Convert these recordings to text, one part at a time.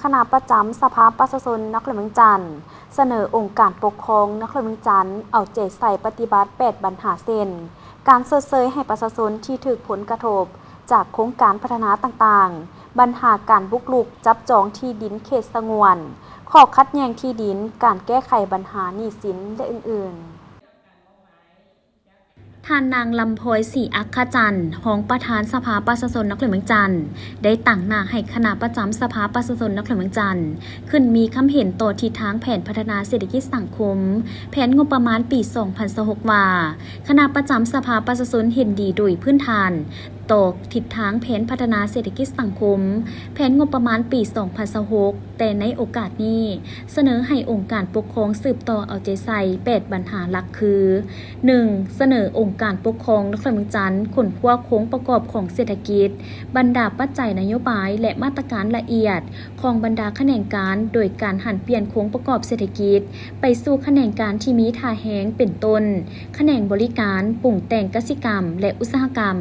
คณะประจำสภาประชาชนนครหลวงเวียงจันทน์เสนอองค์การปกครองนครหลวงเวียงจันทน์เอาใจใส่ปฏิบัติ8ปัญหาเช่นการชดเชยให้ประชาชนที่ถูกผลกระทบจากโครงการพัฒนาต่างๆปัญหาการบุกรุกจับจองที่ดินเขตสงวนข้อขัดแย้งที่ดินการแก้ไขปัญหาหนี้สินและอื่นๆท่านนางลำพอยศรีอัคคจันทร์รองประธานสภาประชาชนนครหลวงเวียงจันทน์ได้ตั้งหน้าให้คณะประจำสภาประชาชนนครหลวงเวียงจันทน์ขึ้นมีคำเห็นต่อทิศทางแผนพัฒนาเศรษฐกิจสังคมแผนงบประมาณปี 2026 ว่าคณะประจำสภาประชาชนเห็นดีโดยพื้นฐานต่อทิศทางแผนพัฒนาเศรษฐกิจสังคมแผนงบประมาณปี 2026 แต่ในโอกาสนี้เสนอให้องค์การปกครองสืบต่อเอาใจใส่8ปัญหาหลักคือ 1. เสนอองค์การปกครองนครหลวงเวียงจันทน์ค้นคว้าโครงประกอบของเศรษฐกิจบรรดาปัจจัยนโยบายและมาตรการละเอียดของบรรดาแขนงการโดยการหันเปลี่ยนโครงประกอบเศรษฐกิจไปสู่แขนงการที่มีท่าแห้งเป็นต้นแขนงบริการปรุงแต่งกสิกรรมและอุตสาหกรรม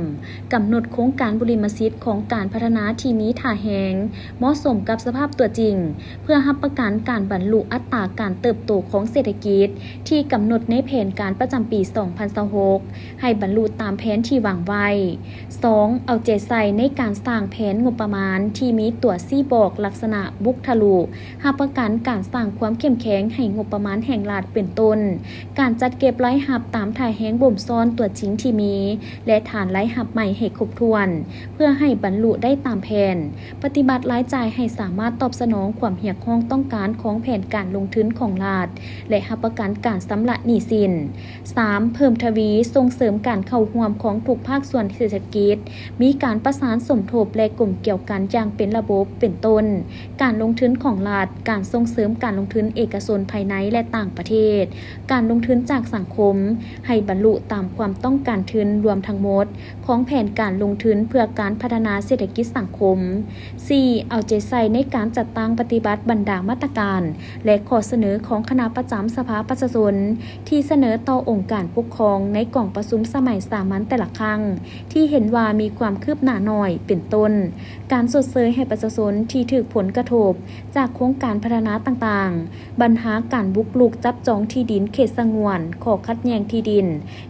กำหนดโครงการบริมสิทธิ์ของการพัฒนาที่มีท่าแห้งเหมาะสมกับสภาพตัวจริงเพื่อรับประกันการบรรลุอัตราการเติบโตของเศรษฐกิจที่กำหนดในแผนการประจำปี 2026 ให้บรรลุตามแผนที่วางไว้ 2. เอาใจใส่ในการสร้างแผนงบประมาณที่มีตัวชี้บอกลักษณะบุคทะลุรับประกันการสร้างความเข้มแข็งให้งบประมาณแห่งรัฐเป็นต้นการจัดเก็บรายรับตามท่าแห้งบ่มซ้อนตัวจริงที่มีและฐานรายรับใหม่ให้ครบถ้วนเพื่อให้บรรลุได้ตามแผนปฏิบัติรายจ่ายให้สามารถตอบสนองความเรียกร้องต้องการของแผนการลงทุนของรัฐและรับประกันการชำระหนี้สิน 3. เพิ่มทวีส่งเสริมการเข้าร่วมของทุกภาคส่วนเศรษฐกิจมีการประสานสมทบและกลุ่มเกี่ยวกันอย่างเป็นระบบเป็นต้นการลงทุนของรัฐการส่งเสริมการลงทุนเอกชนภายในและต่างประเทศการลงทุนจากสังคมให้บรรลุตามความต้องการทุนรวมทั้งหมดของแผนการลงทุนเพื่อการพัฒนาเศรษฐกิจสังคม 4. เอาใจใส่ในการจัดตั้งปฏิบัติบรรดามาตรการและข้อเสนอของคณะประจำสภาประชาชนที่เสนอต่อองค์การปกครองในกล่องประชุมสมัยสามัญแต่ละครั้งที่เห็นว่ามีความคืบหน้าน้อยเป็นต้นการชดเชยให้ประชาชนที่ถูกผลกระทบจากโครงการพัฒนาต่างๆปัญหาการบุกรุกจับจองที่ดินเขตสงวนข้อขัดแย้งที่ดิน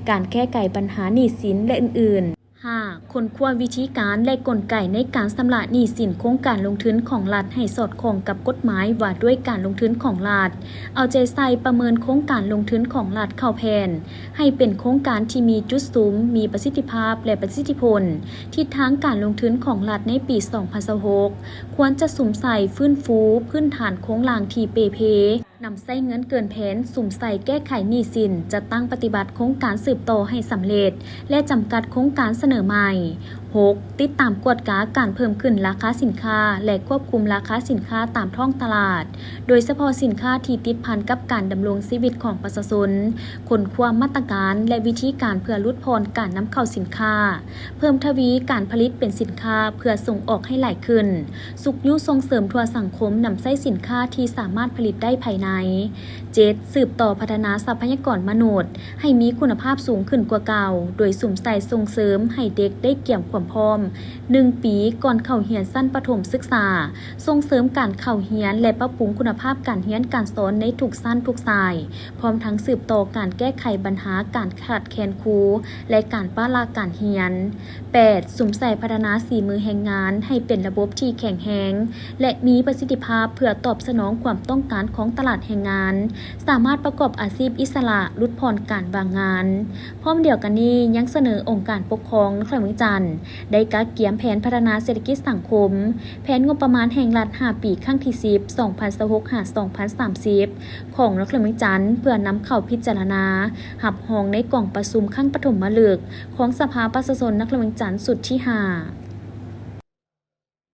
การแก้ไขปัญหาหนี้สินและอื่นๆ 5. ค้นคว้าวิธีการและกลไกในการชำระหนี้สินโครงการลงทุนของรัฐให้สอดคล้องกับกฎหมายว่าด้วยการลงทุนของรัฐเอาใจใส่ประเมินโครงการลงทุนของรัฐเข้าแผนให้เป็นโครงการที่มีจุดสูงมีประสิทธิภาพและประสิทธิผลทิศทางการลงทุนของรัฐในปี 2026 ควรจะสุ่มใส่ฟื้นฟูพื้นฐานโครงหลังที่เปเพนำใส่เงินเกินแผนสุ่มใส่แก้ไขหนี้สินจะตั้งปฏิบัติโครงการสืบต่อให้สำเร็จและจำกัดโครงการเสนอใหม่ 6. ติดตามกวดกาการเพิ่มขึ้นราคาสินค้าและควบคุมราคาสินค้าตามท้องตลาดโดยเฉพาะสินค้าที่ติดพันกับการดำรงชีวิตของประชาชนค้นคว้ามาตรการและวิธีการเพื่อลดพรการนำเข้าสินค้าเพิ่มทวีการผลิตเป็นสินค้าเพื่อส่งออกให้หลายขึ้นสุขยุส่งเสริมทั่วสังคมนำใช้สินค้าที่สามารถผลิตได้ภายใน 7. สืบต่อพัฒนาทรัพยากรมนุษย์ให้มีคุณภาพสูงขึ้นกว่าเก่าโดยสุ่มใส่ส่งเสริมให้เด็กได้เกี่ยมความพร้อม1 ปีก่อนเข้าเรียนชั้นประถมศึกษาส่งเสริมการเข้าเรียนและปรับปรุงคุณภาพการเรียนการสอนในทุกชั้นทุกสายพร้อมทั้งสืบต่อการแก้ไขปัญหาการขาดแคลนครูและการป้าลาการเรียน 8. สุ่มใส่พัฒนาฝีมือแรงงานให้เป็นระบบที่แข็งแรงและมีประสิทธิภาพเพื่อตอบสนองความต้องการของตลาดแรงงานสามารถประกอบอาชีพอิสระลดผ่อนการว่างงานพร้อมเดียวกันนี้ยังเสนอองค์การปกครองนครหลวงเวียงจันทน์ได้กาเกียมแผนพัฒนาเศรษฐกิจสังคมแผนงบประมาณแห่งรัฐ5 ปีครั้งที่ 10 2026-2030 ของนครหลวงเวียงจันทน์เพื่อนำเข้าพิจารณาหับห้องในกล่องประชุมครั้งปฐมฤกษ์ของสภาประชาชนนครหลวงเวียงจันทน์สุดที่ 5